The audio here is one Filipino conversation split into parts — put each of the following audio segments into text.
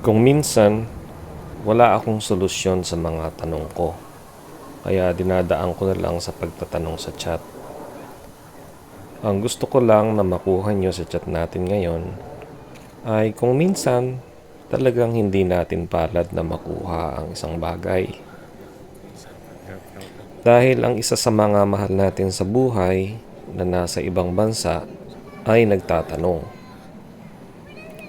Kung minsan, wala akong solusyon sa mga tanong ko, kaya dinadaan ko na lang sa pagtatanong sa chat. Ang gusto ko lang na makuha nyo sa chat natin ngayon ay kung minsan talagang hindi natin palad na makuha ang isang bagay. Dahil ang isa sa mga mahal natin sa buhay na nasa ibang bansa ay nagtatanong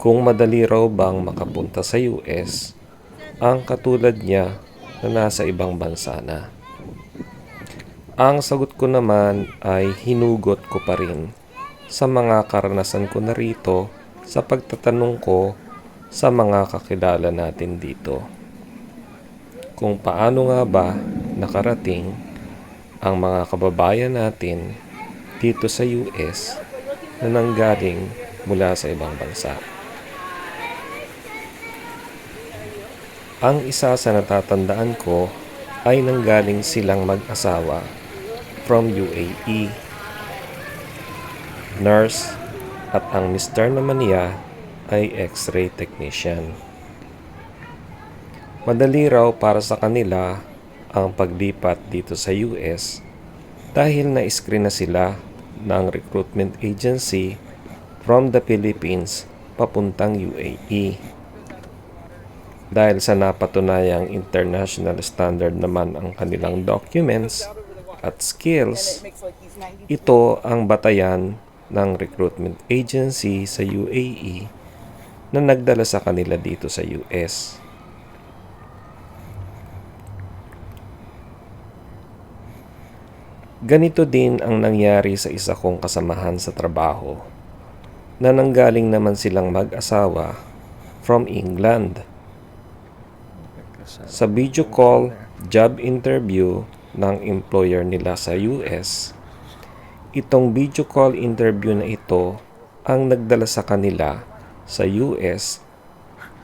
kung madali raw bang makapunta sa US ang katulad niya na nasa ibang bansa na. Ang sagot ko naman ay hinugot ko pa rin sa mga karanasan ko na rito sa pagtatanong ko sa mga kakilala natin dito. Kung paano nga ba nakarating ang mga kababayan natin dito sa US na nanggaling mula sa ibang bansa. Ang isa sa natatandaan ko ay nanggaling silang mag-asawa from UAE. Nurse at ang mister naman niya ay X-ray technician. Madali raw para sa kanila ang paglipat dito sa US dahil na-screen na sila ng recruitment agency from the Philippines papuntang UAE. Dahil sa napatunayang international standard naman ang kanilang documents at skills, ito ang batayan ng recruitment agency sa UAE na nagdala sa kanila dito sa US. Ganito din ang nangyari sa isa kong kasamahan sa trabaho na nanggaling naman silang mag-asawa from England. Sa video call job interview ng employer nila sa US, itong video call interview na ito ang nagdala sa kanila sa US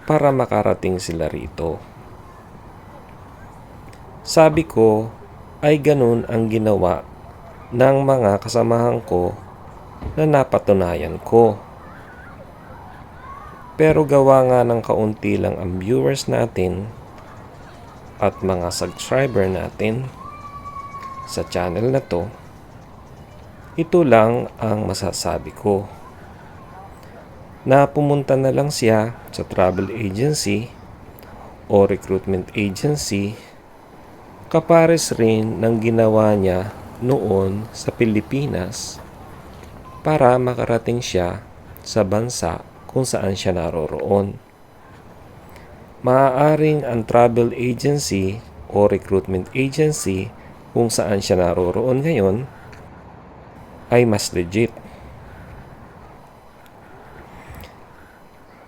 para makarating sila rito. Sabi ko ay ganun ang ginawa ng mga kasamahan ko na napatunayan ko. Pero gawa nga ng kaunti lang ang viewers natin at mga subscriber natin sa channel na to, ito lang ang masasabi ko. Na pumunta na lang siya sa travel agency o recruitment agency kapares rin ng ginawa niya noon sa Pilipinas para makarating siya sa bansa kung saan siya naroroon. Maaaring ang travel agency o recruitment agency kung saan siya naroroon ngayon ay mas legit.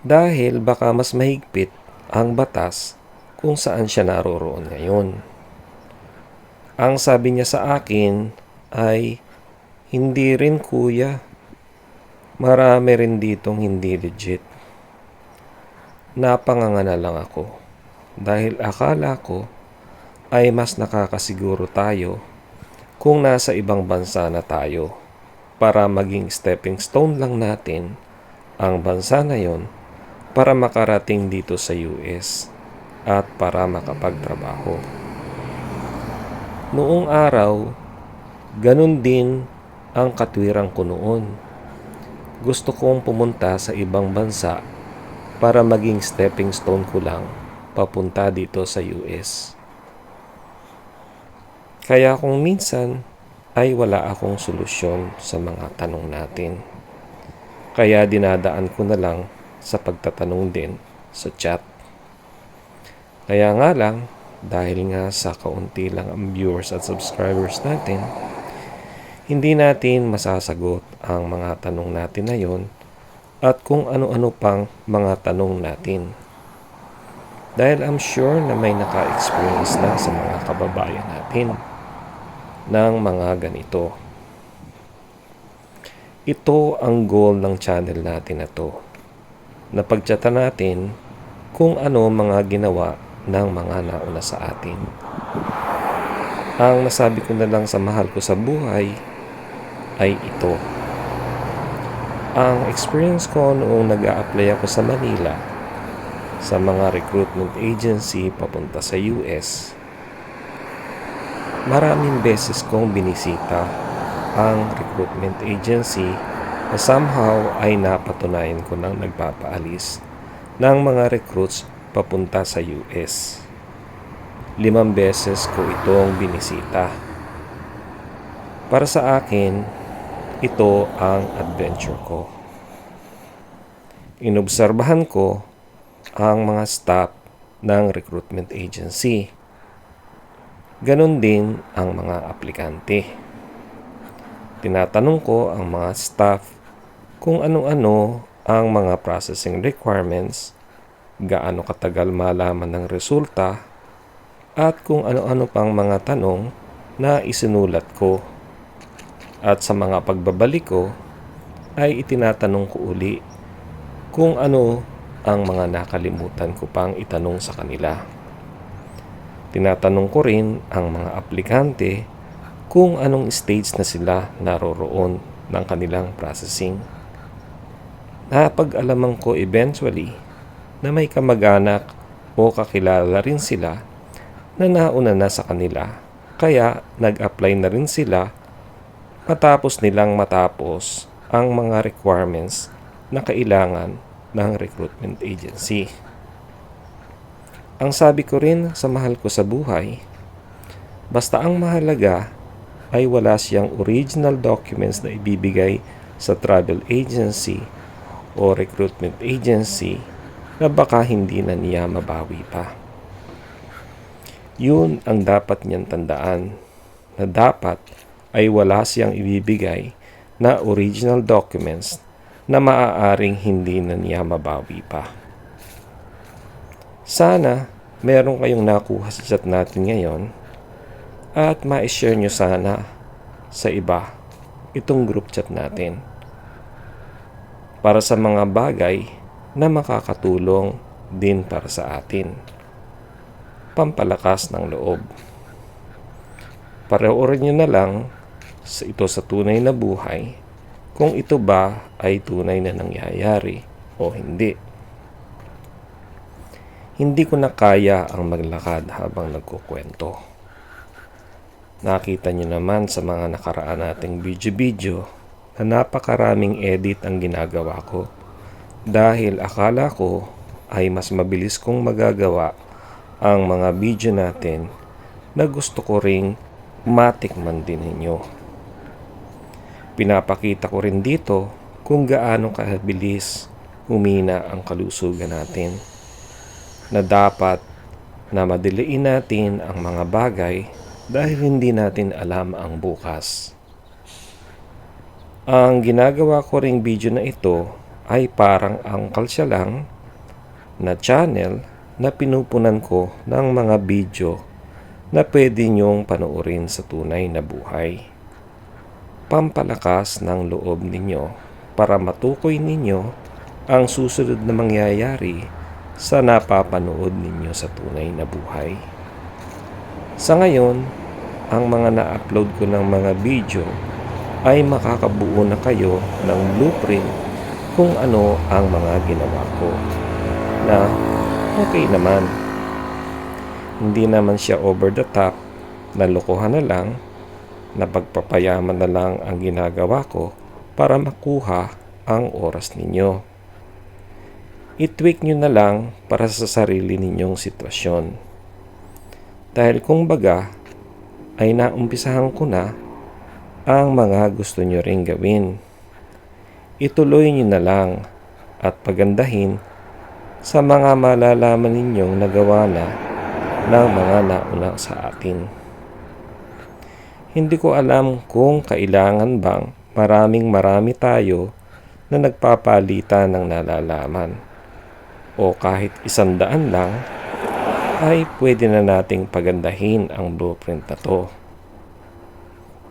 Dahil baka mas mahigpit ang batas kung saan siya naroroon ngayon. Ang sabi niya sa akin ay, hindi rin kuya. Marami rin ditong hindi legit. Napanganga na lang ako dahil akala ko ay mas nakakasiguro tayo kung nasa ibang bansa na tayo para maging stepping stone lang natin ang bansa na yon para makarating dito sa US at para makapagtrabaho. Noong araw, ganun din ang katwiran ko noon. Gusto kong pumunta sa ibang bansa para maging stepping stone ko lang papunta dito sa US. Kaya kung minsan ay wala akong solusyon sa mga tanong natin. Kaya dinadaan ko na lang sa pagtatanong din sa chat. Kaya nga lang, dahil nga sa kaunti lang ang viewers at subscribers natin, hindi natin masasagot ang mga tanong natin na yon at kung ano-ano pang mga tanong natin. Dahil I'm sure na may naka-experience na sa mga kababayan natin ng mga ganito. Ito ang goal ng channel natin na to. Napagchatan natin kung ano mga ginawa ng mga nauna sa atin. Ang nasabi ko na lang sa mahal ko sa buhay ay ito. Ang experience ko noong nag-a-apply ako sa Manila sa mga recruitment agency papunta sa US. Maraming beses kong binisita ang recruitment agency na somehow ay napatunayan ko nang nagpapaalis ng mga recruits papunta sa US. 5 beses ko itong binisita. Para sa akin, ito ang adventure ko. Inobserbahan ko ang mga staff ng recruitment agency. Ganon din ang mga aplikante. Tinatanong ko ang mga staff kung ano-ano ang mga processing requirements, gaano katagal malaman ng resulta, at kung ano-ano pang mga tanong na isinulat ko. At sa mga pagbabalik ko ay itinatanong ko uli kung ano ang mga nakalimutan ko pang itanong sa kanila. Tinatanong ko rin ang mga aplikante kung anong stage na sila naroroon ng kanilang processing. Napag-alaman ko eventually na may kamag-anak o kakilala rin sila na nauna na sa kanila, kaya nag-apply na rin sila matapos nilang matapos ang mga requirements na kailangan ng recruitment agency. Ang sabi ko rin sa mahal ko sa buhay, basta ang mahalaga ay wala siyang original documents na ibibigay sa travel agency o recruitment agency na baka hindi na niya mabawi pa. Yun ang dapat niyang tandaan, na dapat ay wala siyang ibibigay na original documents na maaaring hindi na niya mabawi pa. Sana meron kayong nakuha sa chat natin ngayon at ma-share nyo sana sa iba itong group chat natin para sa mga bagay na makakatulong din para sa atin. Pampalakas ng loob. Panoorin nyo na lang ito sa tunay na buhay kung ito ba ay tunay na nangyayari o hindi. Hindi ko na kaya ang maglakad habang nagkukwento. Nakita nyo naman sa mga nakaraan nating video na napakaraming edit ang ginagawa ko dahil akala ko ay mas mabilis kong magagawa ang mga video natin na gusto ko ring matikman din ninyo. Pinapakita ko rin dito kung gaano kabilis humina ang kalusugan natin, na dapat na madiliin natin ang mga bagay dahil hindi natin alam ang bukas. Ang ginagawa ko ring video na ito ay parang angkal siya lang na channel na pinupunan ko ng mga video na pwede nyong panoorin sa tunay na buhay. Pampalakas ng loob ninyo para matukoy ninyo ang susunod na mangyayari sa napapanood ninyo sa tunay na buhay. Sa ngayon, ang mga na-upload ko ng mga video ay makakabuo na kayo ng blueprint kung ano ang mga ginawa ko na okay naman. Hindi naman siya over the top, na lokohan na lang, na pagpapayaman na lang ang ginagawa ko para makuha ang oras ninyo. I-tweak nyo na lang para sa sarili ninyong sitwasyon. Dahil kung baga, ay naumpisahan ko na ang mga gusto nyo ring gawin. Ituloy nyo na lang at pagandahin sa mga malalaman ninyong nagawa na ng mga nauna sa atin. Hindi ko alam kung kailangan bang marami tayo na nagpapalitan ng nalalaman, o kahit 100 lang ay pwede na nating pagandahin ang blueprint na to.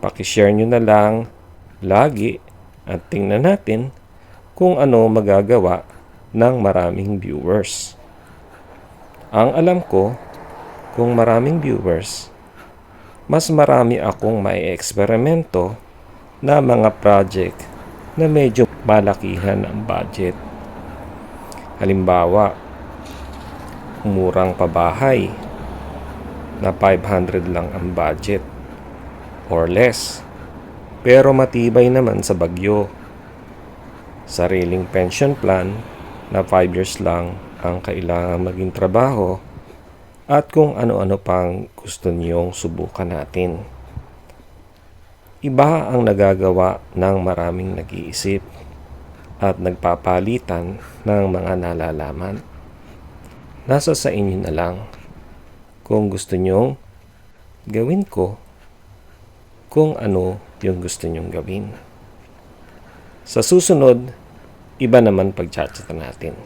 Pakishare nyo na lang lagi at tingnan natin kung ano magagawa ng maraming viewers. Ang alam ko, kung maraming viewers, mas marami akong mai-eksperimento na mga project na medyo malakihan ang budget. Halimbawa, murang pabahay na 500 lang ang budget or less, pero matibay naman sa bagyo. Sariling pension plan na 5 years lang ang kailangan maging trabaho, at kung ano-ano pang gusto niyong subukan natin. Iba ang nagagawa ng maraming nag-iisip at nagpapalitan ng mga nalalaman. Nasa sa inyo na lang kung gusto nyong gawin ko kung ano yung gusto nyong gawin. Sa susunod, iba naman pagchat-chatan natin.